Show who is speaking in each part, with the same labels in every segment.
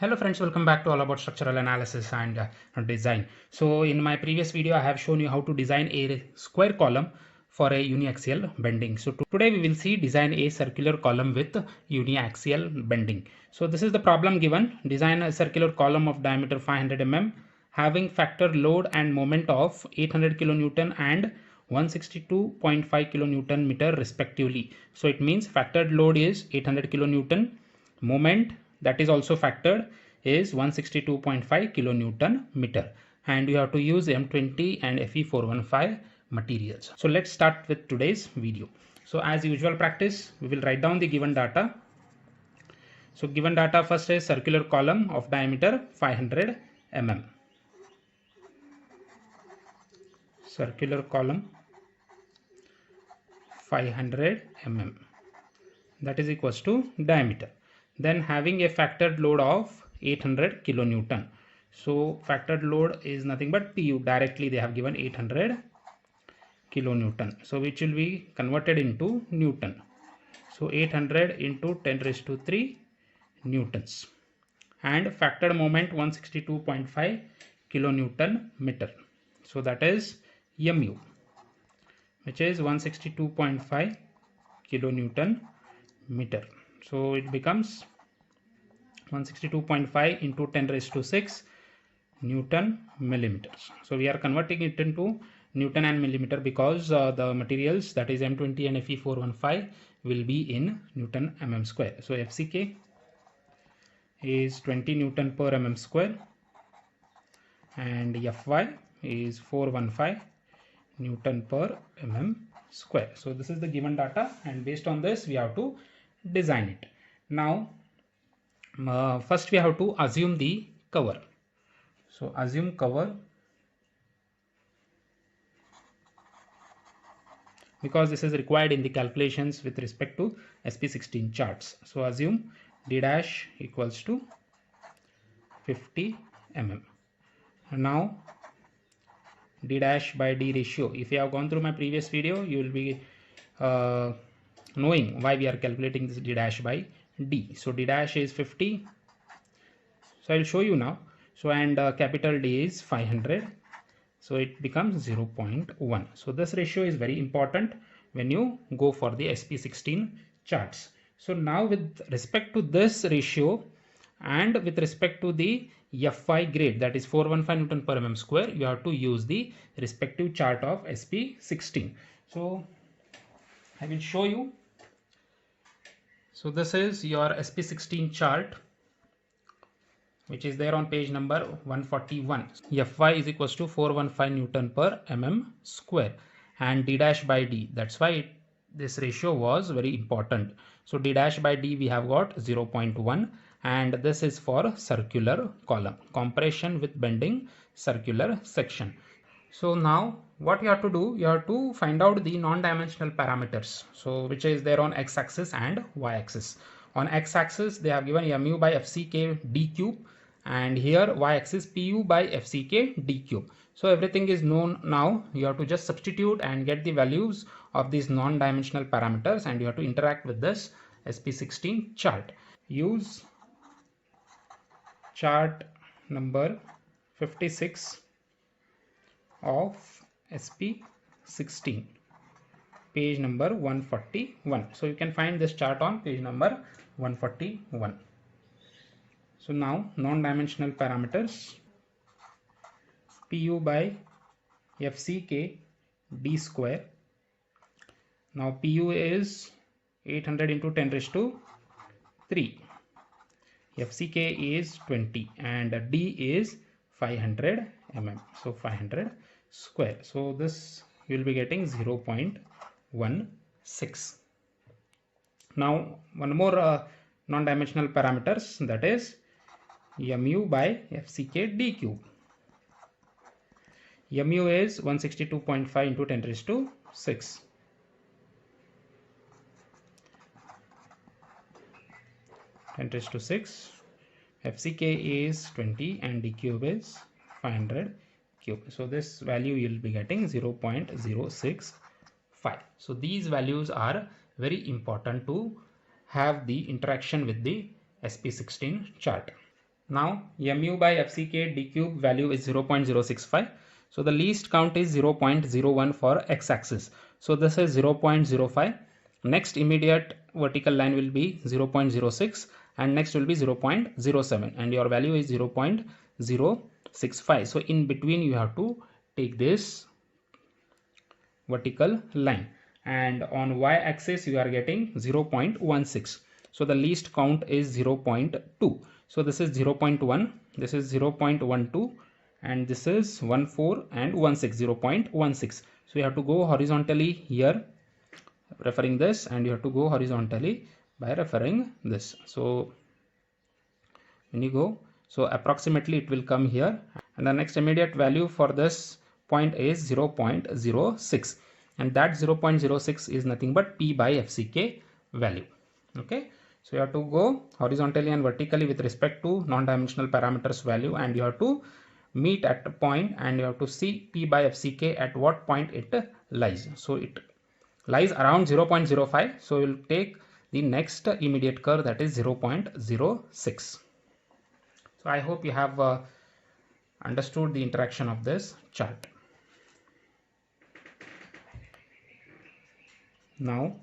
Speaker 1: Hello friends, welcome back to All About Structural Analysis and Design. So in my previous video I have shown you how to design a square column for a uniaxial bending. So today we will see design a circular column with uniaxial bending. So this is the problem given. Design a circular column of diameter 500 mm having factor load and moment of 800 kilonewton and 162.5 kilonewton meter respectively. So it means factored load is 800 kilonewton, moment that is also factored is 162.5 kilonewton meter, and you have to use M20 and Fe415 materials. So let's start with today's video. So as usual practice, we will write down the given data. So given data first is circular column of diameter 500 mm. Circular column 500 mm, that is equals to diameter. Then having a factored load of 800 kilonewton. So factored load is nothing but PU. Directly they have given 800 kilonewton. So which will be converted into Newton. So 800 into 10 raised to 3 newtons. And factored moment 162.5 kilonewton meter. So that is MU, which is 162.5 kilonewton meter. So it becomes 162.5 into 10 raised to 6 Newton millimeters. So we are converting it into Newton and millimeter because the materials, that is M20 and Fe415, will be in Newton mm square. So FCK is 20 Newton per mm square and Fy is 415 Newton per mm square. So this is the given data, and based on this we have to design it. Now first we have to assume the cover. So assume cover, because this is required in the calculations with respect to SP16 charts. So assume d dash equals to 50 mm. Now d dash by d ratio, if you have gone through my previous video, you will be knowing why we are calculating this d dash by d. So d dash is 50. So I will show you now. So and capital D is 500. So it becomes 0.1. So this ratio is very important when you go for the SP16 charts. So now with respect to this ratio and with respect to the Fy grade, that is 415 Newton per mm square, you have to use the respective chart of SP16. So I will show you. So this is your SP16 chart, which is there on page number 141. Fy is equals to 415 Newton per mm square and d dash by d. That's why this ratio was very important. So d dash by d we have got 0.1, and this is for circular column, compression with bending circular section. So now what you have to do, you have to find out the non-dimensional parameters, so which is there on x-axis and y-axis. On x-axis they have given mu by fck d cube, and here y-axis pu by fck d cube. So everything is known now. You have to just substitute and get the values of these non-dimensional parameters, and you have to interact with this SP16 chart. Use chart number 56 of SP16, page number 141. So you can find this chart on page number 141. So now non-dimensional parameters, pu by fck d square. Now pu is 800 into 10 raised to 3, fck is 20, and d is 500 mm. So 500 square. So this you will be getting 0.16. Now one more non-dimensional parameters, that is mu by fck d cube. Mu is 162.5 into 10 raised to 6. FCK is 20 and d cube is 500 cube. So this value you will be getting 0.065. So these values are very important to have the interaction with the SP16 chart. Now mu by fck d cube value is 0.065. So the least count is 0.01 for x-axis. So this is 0.05. Next immediate vertical line will be 0.06 and next will be 0.07 and your value is 0.065. So in between you have to take this vertical line, and on y-axis you are getting 0.16. So the least count is 0.2. So this is 0.1, this is 0.12, and this is 14 and 16, 0.16. So you have to go horizontally here referring this, and you have to go horizontally by referring this. So when you go, so approximately it will come here, and the next immediate value for this point is 0.06, and that 0.06 is nothing but p by fck value. Okay, so you have to go horizontally and vertically with respect to non-dimensional parameters value, and you have to meet at a point, and you have to see p by fck at what point it lies. So it lies around 0.05, so you will take the next immediate curve, that is 0.06. So I hope you have understood the interaction of this chart. Now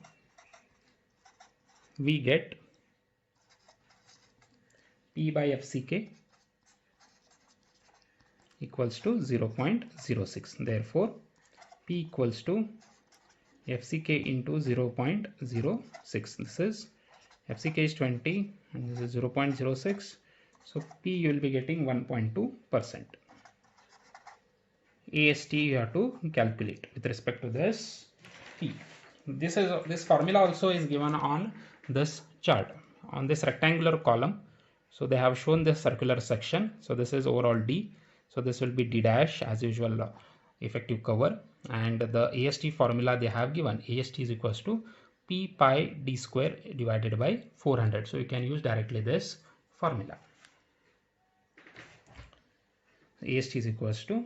Speaker 1: we get p by fck equals to 0.06. Therefore p equals to fck into 0.06. This is fck is 20 and this is 0.06. So p you will be getting 1.2%. AST you have to calculate with respect to this p. This formula also is given on this chart, on this rectangular column. So they have shown this circular section. So this is overall D. So this will be D dash as usual, effective cover, and the AST formula they have given, AST is equals to p pi d square divided by 400. So you can use directly this formula. AST is equals to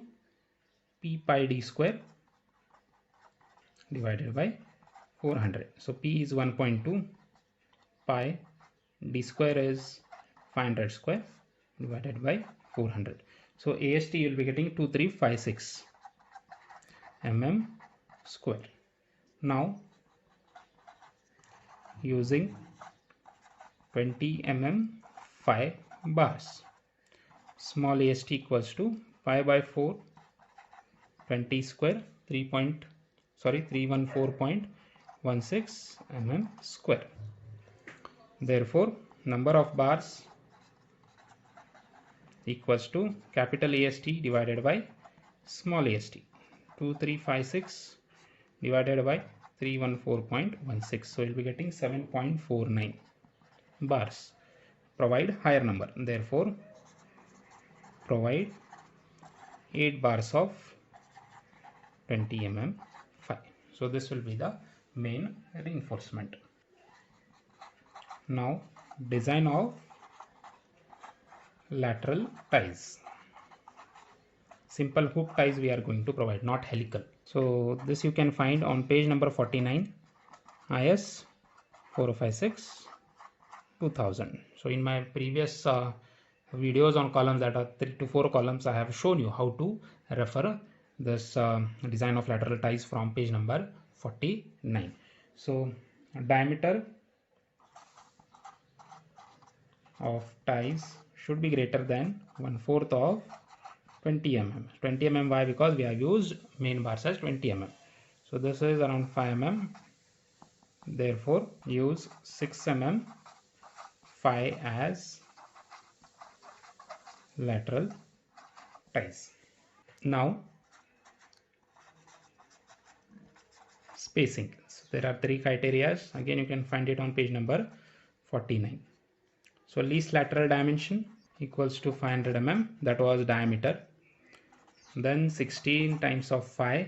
Speaker 1: p pi d square divided by 400. So p is 1.2, pi d square is 500 square divided by 400. So AST you will be getting 2356 mm square. Now using 20 mm 5 bars, small AST equals to 5 by 4 20 square 314.16 mm square. Therefore number of bars equals to capital AST divided by small AST, 2356 divided by 314.16. So you'll be getting 7.49 bars. Provide higher number. Therefore provide 8 bars of 20 mm 5. So this will be the main reinforcement. Now design of lateral ties. Simple hook ties we are going to provide, not helical. So this you can find on page number 49, IS 4056 2000. So in my previous videos on columns, that are 3 to 4 columns, I have shown you how to refer this design of lateral ties from page number 49. So diameter of ties should be greater than 1/4 of 20 mm. 20 mm why? Because we have used main bars as 20 mm. So this is around 5 mm. Therefore use 6 mm 5 as lateral ties. Now spacing. So there are 3 criteria. Again you can find it on page number 49. So least lateral dimension equals to 500 mm, that was diameter. Then 16 times of 5,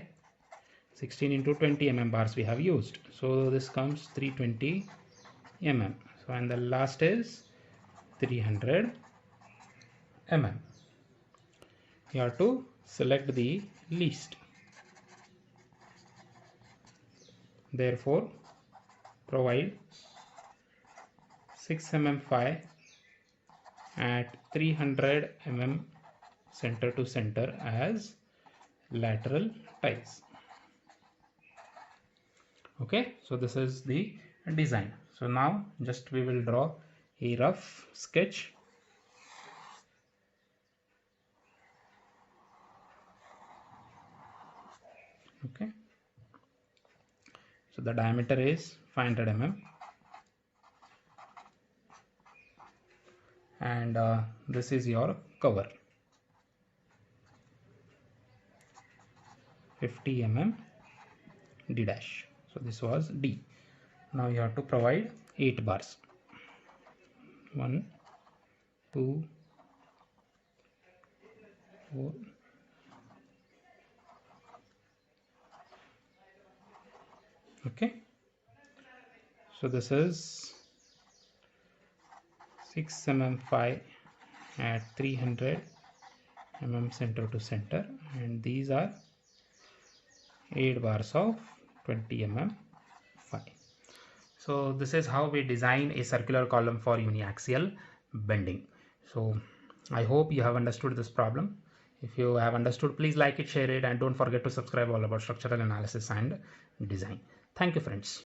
Speaker 1: 16 into 20 mm bars we have used. So this comes 320 mm. So and the last is 300 mm. You have to select the least. Therefore provide 6 mm 5 at 300 mm center to center as lateral ties. Okay, so this is the design. So now just we will draw a rough sketch. Okay, so the diameter is 500 mm and this is your cover, 50 mm D dash. So this was D. Now you have to provide 8 bars. 1, 2, 4, okay. So this is 6 mm 5 at 300 mm center to center, and these are 8 bars of 20 mm 5. So this is how we design a circular column for uniaxial bending. So I hope you have understood this problem. If you have understood, please like it, share it, and don't forget to subscribe all about structural analysis and design. Thank you, friends.